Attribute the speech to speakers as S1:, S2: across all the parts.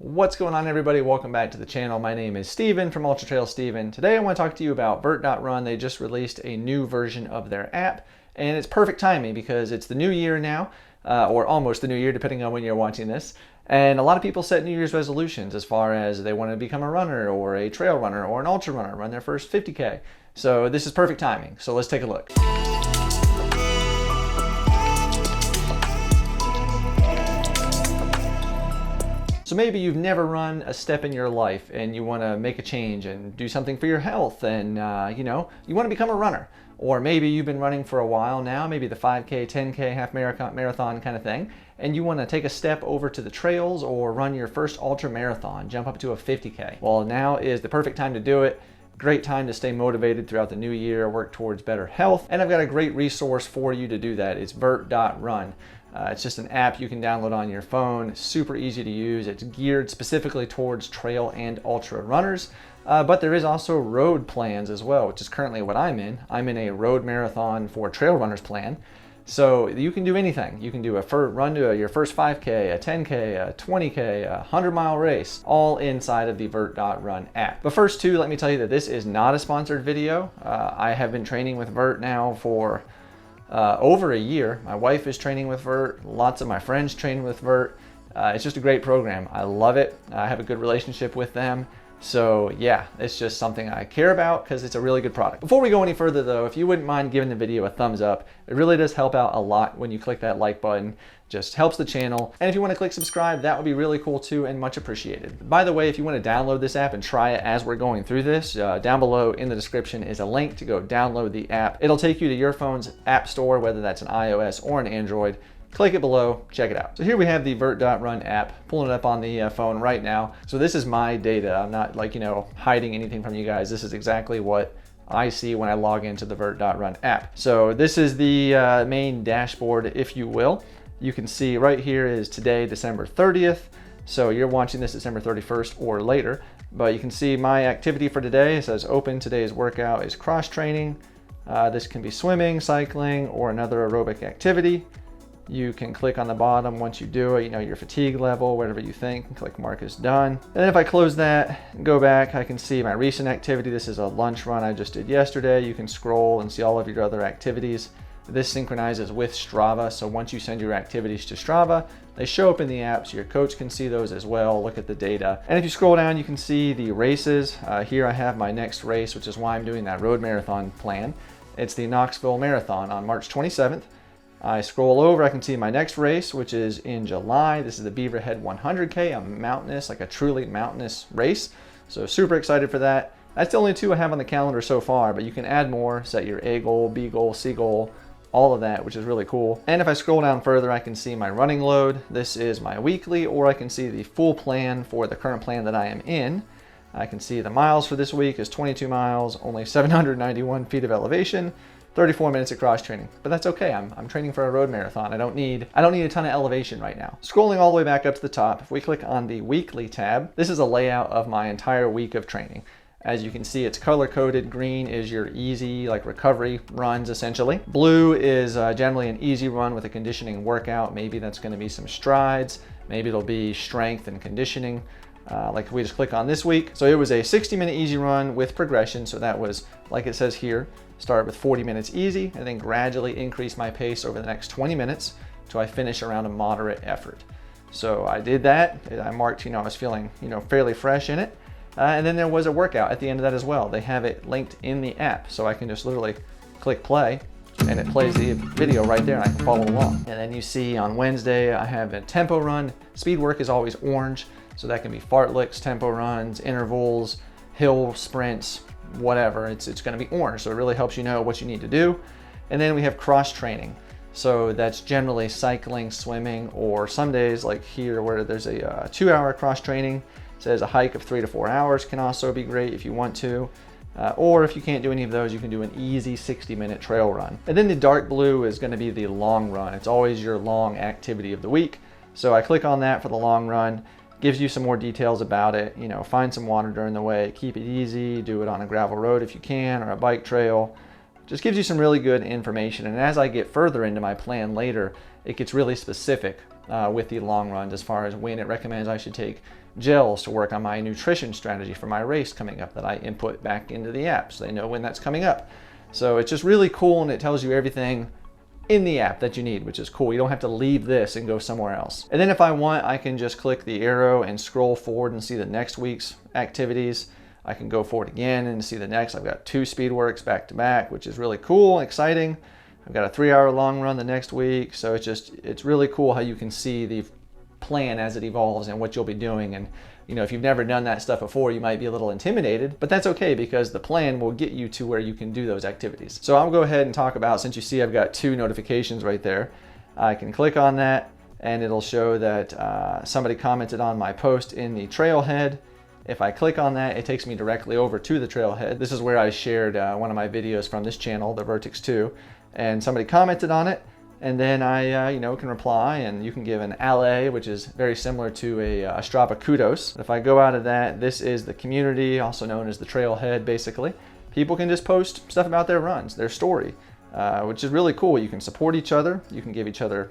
S1: What's going on, everybody? Welcome back to the channel. My name is Steven from UltraTrailSteven. Today I want to talk to you about Vert.run. They just released a new version of their app, and it's perfect timing because it's the new year now, or almost the new year depending on when you're watching this. And a lot of people set New Year's resolutions as far as they want to become a runner or a trail runner or an ultra runner, run their first 50K. So this is perfect timing. So let's take a look. So maybe you've never run a step in your life and you want to make a change and do something for your health and you want to become a runner. Or maybe you've been running for a while now, maybe the 5K, 10K, half marathon kind of thing, and you want to take a step over to the trails or run your first ultra marathon, jump up to a 50K. Well, now is the perfect time to do it. Great time to stay motivated throughout the new year, work towards better health, and I've got a great resource for you to do that. It's Vert.run. It's just an app you can download on your phone, super easy to use. It's geared specifically towards trail and ultra runners, but there is also road plans as well, which is currently what I'm in. I'm in a road marathon for trail runners plan. So you can do anything. You can do a run to your first 5K, a 10K, a 20K, a 100-mile race, all inside of the Vert.run app. But first too, let me tell you that this is not a sponsored video. I have been training with Vert now for over a year. My wife is training with Vert. Lots of my friends train with Vert. It's just a great program. I love it. I have a good relationship with them. So yeah, it's just something I care about because it's a really good product. Before we go any further though, if you wouldn't mind giving the video a thumbs up, it really does help out a lot when you click that like button. Just helps the channel. And if you want to click subscribe, that would be really cool too and much appreciated. By the way, if you want to download this app and try it as we're going through this, down below in the description is a link to go download the app. It'll take you to your phone's app store, whether that's an iOS or an Android. Click it below, check it out. So here we have the Vert.run app, pulling it up on the phone right now. So this is my data. I'm not hiding anything from you guys. This is exactly what I see when I log into the Vert.run app. So this is the main dashboard, if you will. You can see right here is today, December 30th. So you're watching this December 31st or later, but you can see my activity for today. It says open. Today's workout is cross training. This can be swimming, cycling, or another aerobic activity. You can click on the bottom once you do it, your fatigue level, whatever you think, and click mark as done. And then if I close that and go back, I can see my recent activity. This is a lunch run I just did yesterday. You can scroll and see all of your other activities. This synchronizes with Strava, so once you send your activities to Strava, they show up in the app so your coach can see those as well, look at the data. And if you scroll down, you can see the races. Here I have my next race, which is why I'm doing that road marathon plan. It's the Knoxville Marathon on March 27th. I scroll over, I can see my next race, which is in July. This is the Beaverhead 100K, a mountainous, like a truly mountainous race. So super excited for that. That's the only two I have on the calendar so far, but you can add more, set your A goal, B goal, C goal, all of that, which is really cool. And if I scroll down further, I can see my running load. This is my weekly, or I can see the full plan for the current plan that I am in. I can see the miles for this week is 22 miles, only 791 feet of elevation, 34 minutes of cross training, but that's okay. I'm training for a road marathon. I don't need a ton of elevation right now. Scrolling all the way back up to the top, if we click on the weekly tab, this is a layout of my entire week of training. As you can see, it's color-coded. Green is your easy, recovery runs, essentially. Blue is generally an easy run with a conditioning workout. Maybe that's going to be some strides. Maybe it'll be strength and conditioning. Like if we just click on this week. So it was a 60-minute easy run with progression. So that was, like it says here, start with 40 minutes easy and then gradually increase my pace over the next 20 minutes till I finish around a moderate effort. So I did that. I marked, I was feeling, fairly fresh in it. And then there was a workout at the end of that as well. They have it linked in the app. So I can just literally click play and it plays the video right there and I can follow along. And then you see on Wednesday, I have a tempo run. Speed work is always orange. So that can be fartleks, tempo runs, intervals, hill sprints, whatever. It's going to be orange. So it really helps you know what you need to do. And then we have cross training. So that's generally cycling, swimming, or some days like here where there's a 2-hour cross training. It says a hike of 3 to 4 hours can also be great if you want to. Or if you can't do any of those, you can do an easy 60-minute trail run. And then the dark blue is going to be the long run. It's always your long activity of the week. So I click on that for the long run. Gives you some more details about it. Find some water during the way, keep it easy, do it on a gravel road if you can, or a bike trail. Just gives you some really good information. And as I get further into my plan later, it gets really specific with the long runs as far as when it recommends I should take gels to work on my nutrition strategy for my race coming up that I input back into the app so they know when that's coming up. So it's just really cool, and it tells you everything in the app that you need, which is cool. You don't have to leave this and go somewhere else. And then if I want, I can just click the arrow and scroll forward and see the next week's activities. I can go forward again and see the next. I've got 2 speed works back to back, which is really cool, exciting. I've got a 3-hour long run the next week. So it's really cool how you can see the plan as it evolves and what you'll be doing. And you know, if you've never done that stuff before, you might be a little intimidated, but that's okay because the plan will get you to where you can do those activities. So I'll go ahead and talk about, since you see I've got 2 notifications right there, I can click on that and it'll show that somebody commented on my post in the trailhead. If I click on that, it takes me directly over to the trailhead. This is where I shared one of my videos from this channel, the Vertex 2, and somebody commented on it. And then I can reply, and you can give an LA, which is very similar to a Strava kudos. If I go out of that, this is the community, also known as the trailhead, basically. People can just post stuff about their runs, their story, which is really cool. You can support each other. You can give each other,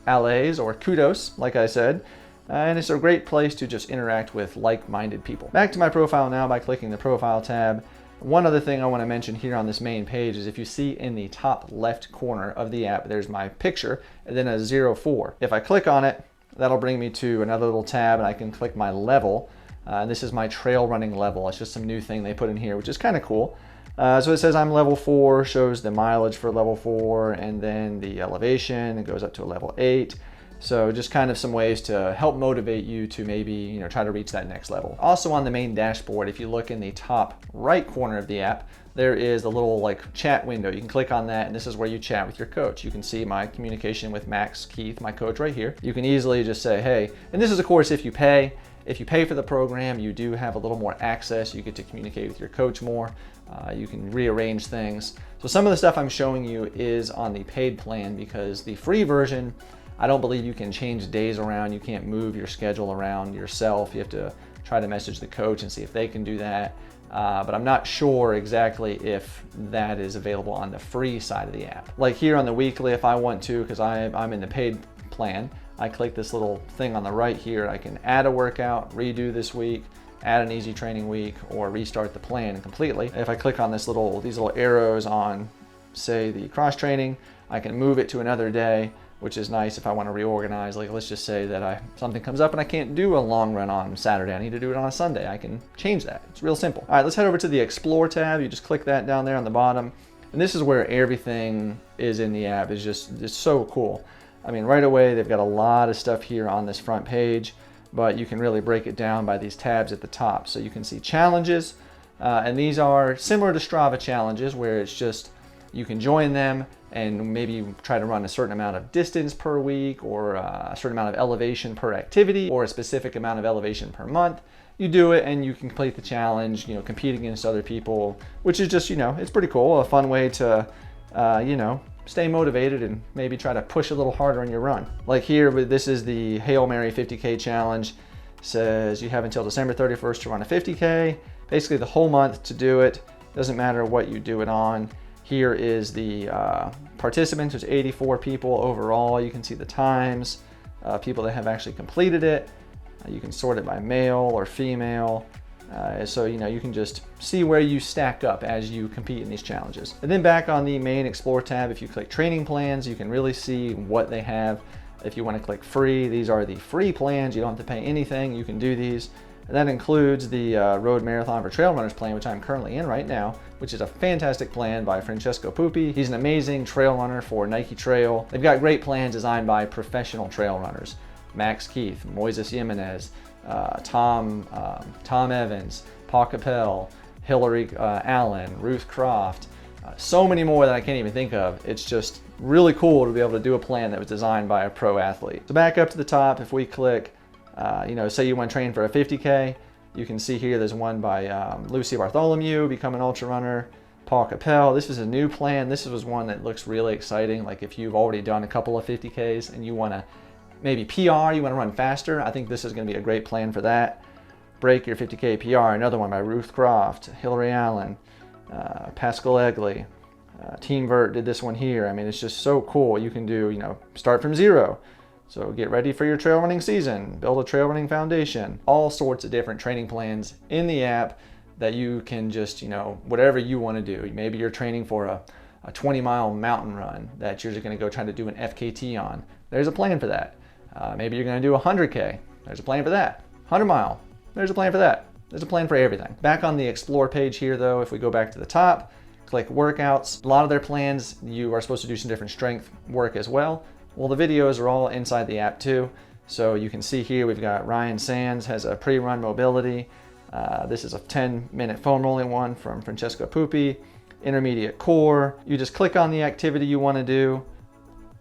S1: LAs or kudos, like I said. And it's a great place to just interact with like-minded people. Back to my profile now by clicking the profile tab. One other thing I want to mention here on this main page is if you see in the top left corner of the app, there's my picture and then a 04. If I click on it, that'll bring me to another little tab and I can click my level. And this is my trail running level. It's just some new thing they put in here, which is kind of cool. So it says I'm level 4, shows the mileage for level 4, and then the elevation. It goes up to a level 8. So just kind of some ways to help motivate you to maybe, try to reach that next level. Also on the main dashboard, if you look in the top right corner of the app, there is a little chat window. You can click on that and this is where you chat with your coach. You can see my communication with Max Keith, my coach right here. You can easily just say, hey, and this is of course if you pay. If you pay for the program, you do have a little more access. You get to communicate with your coach more. You can rearrange things. So some of the stuff I'm showing you is on the paid plan because the free version, I don't believe you can change days around. You can't move your schedule around yourself. You have to try to message the coach and see if they can do that. But I'm not sure exactly if that is available on the free side of the app. Like here on the weekly, if I want to, because I'm in the paid plan, I click this little thing on the right here. I can add a workout, redo this week, add an easy training week, or restart the plan completely. If I click on these little arrows on, say, the cross training, I can move it to another day, which is nice if I want to reorganize. Like let's just say that something comes up and I can't do a long run on Saturday. I need to do it on a Sunday. I can change that. It's real simple. All right, let's head over to the Explore tab. You just click that down there on the bottom. And this is where everything is in the app. It's so cool. I mean, right away, they've got a lot of stuff here on this front page, but you can really break it down by these tabs at the top. So you can see challenges, and these are similar to Strava challenges where it's just, you can join them and maybe try to run a certain amount of distance per week or a certain amount of elevation per activity or a specific amount of elevation per month. You do it and you can complete the challenge, compete against other people, which is just, it's pretty cool. A fun way to, stay motivated and maybe try to push a little harder on your run. Like here, this is the Hail Mary 50K challenge. Says you have until December 31st to run a 50K, basically the whole month to do it. Doesn't matter what you do it on. Here is the participants. There's 84 people overall. You can see the times, people that have actually completed it. You can sort it by male or female. So you can just see where you stack up as you compete in these challenges. And then back on the main Explore tab, if you click training plans, you can really see what they have. If you want to click free, these are the free plans. You don't have to pay anything. You can do these. And that includes the Road Marathon for Trail Runners plan, which I'm currently in right now, which is a fantastic plan by Francesco Pupi. He's an amazing trail runner for Nike Trail. They've got great plans designed by professional trail runners. Max Keith, Moises Jimenez, Tom Evans, Paul Capel, Hillary Allen, Ruth Croft, so many more that I can't even think of. It's just really cool to be able to do a plan that was designed by a pro athlete. So back up to the top, if we click, say you want to train for a 50K, you can see here there's one by Lucy Bartholomew, Become an Ultra Runner, Paul Capel. This is a new plan. This was one that looks really exciting. Like if you've already done a couple of 50Ks and you want to maybe PR, you want to run faster, I think this is going to be a great plan for that. Break your 50K PR, another one by Ruth Croft, Hillary Allen, Pascal Egley, Team Vert did this one here. I mean, it's just so cool. You can do, start from 0 So get ready for your trail running season, build a trail running foundation, all sorts of different training plans in the app that you can just, whatever you want to do. Maybe you're training for a 20-mile mountain run that you're just going to go try to do an FKT on. There's a plan for that. Maybe you're going to do 100K. There's a plan for that. 100-mile. There's a plan for that. There's a plan for everything. Back on the Explore page here though, if we go back to the top, click workouts. A lot of their plans, you are supposed to do some different strength work as well. Well, the videos are all inside the app too. So you can see here, we've got Ryan Sands has a pre-run mobility. This is a 10-minute foam rolling one from Francesco Pupi. Intermediate core. You just click on the activity you want to do.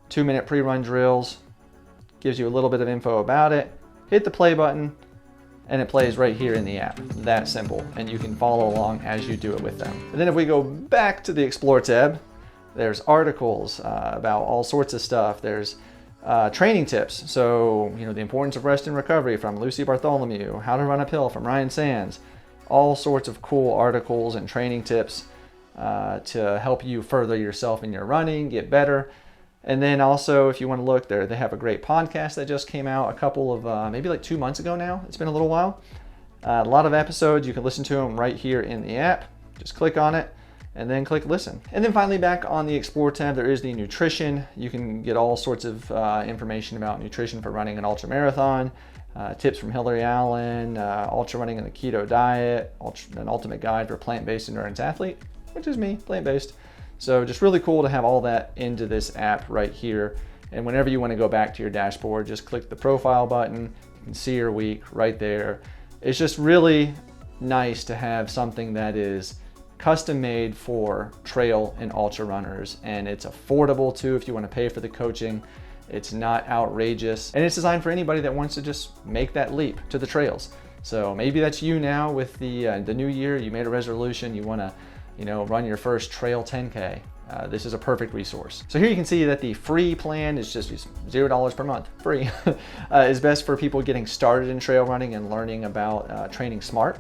S1: 2-minute pre-run drills. Gives you a little bit of info about it. Hit the play button, and it plays right here in the app. That simple, and you can follow along as you do it with them. And then if we go back to the Explore tab, there's articles about all sorts of stuff. There's training tips. So, the importance of rest and recovery from Lucy Bartholomew, how to run uphill from Ryan Sands, all sorts of cool articles and training tips to help you further yourself in your running, get better. And then also, if you want to look there, they have a great podcast that just came out a couple of, maybe like 2 months ago now. It's been a little while. A lot of episodes. You can listen to them right here in the app. Just click on it and then click listen. And then finally back on the Explore tab, there is the nutrition. You can get all sorts of information about nutrition for running an ultra marathon, tips from Hillary Allen, ultra running and the keto diet, an ultimate guide for plant-based endurance athlete, which is me, plant-based. So just really cool to have all that into this app right here. And whenever you want to go back to your dashboard, just click the profile button. You can see your week right there. It's just really nice to have something that is custom made for trail and ultra runners. And it's affordable too if you want to pay for the coaching. It's not outrageous. And it's designed for anybody that wants to just make that leap to the trails. So maybe that's you now with the new year. You made a resolution. You want to run your first trail 10K. This is a perfect resource. So here you can see that the free plan is just $0 per month, free, is best for people getting started in trail running and learning about training smart.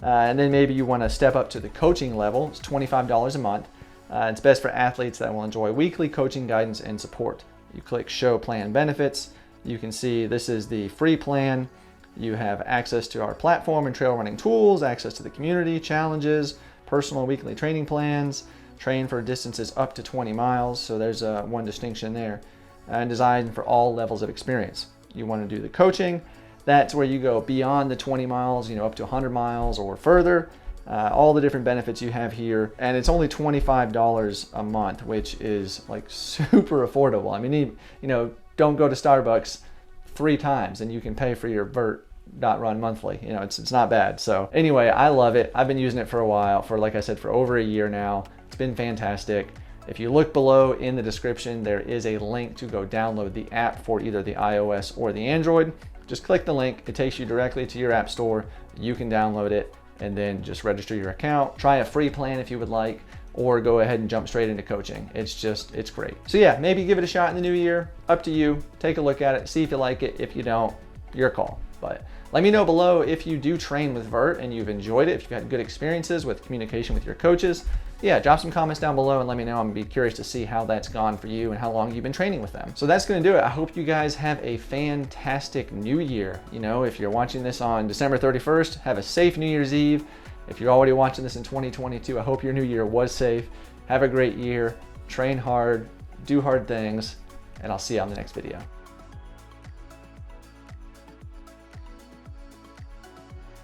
S1: And then maybe you want to step up to the coaching level. It's $25 a month. It's best for athletes that will enjoy weekly coaching guidance and support. You click show plan benefits. You can see this is the free plan. You have access to our platform and trail running tools, access to the community, challenges, personal weekly training plans, train for distances up to 20 miles. So there's one distinction there, and designed for all levels of experience. You want to do the coaching. That's where you go beyond the 20 miles, up to 100 miles or further. All the different benefits you have here. And it's only $25 a month, which is like super affordable. I mean, don't go to Starbucks 3 times and you can pay for your Vert.run monthly. It's not bad. So anyway, I love it. I've been using it for a while, like I said, for over a year now. It's been fantastic. If you look below in the description, there is a link to go download the app for either the iOS or the Android. Just click the link. It takes you directly to your app store. You can download it and then just register your account. Try a free plan if you would like, or go ahead and jump straight into coaching. It's great. So yeah, maybe give it a shot in the new year. Up to you. Take a look at it. See if you like it. If you don't, your call. But let me know below if you do train with Vert and you've enjoyed it, if you've had good experiences with communication with your coaches. Yeah, drop some comments down below and let me know. I'm gonna be curious to see how that's gone for you and how long you've been training with them. So that's gonna do it. I hope you guys have a fantastic new year. If you're watching this on December 31st, have a safe New Year's Eve. If you're already watching this in 2022, I hope your new year was safe. Have a great year, train hard, do hard things, and I'll see you on the next video.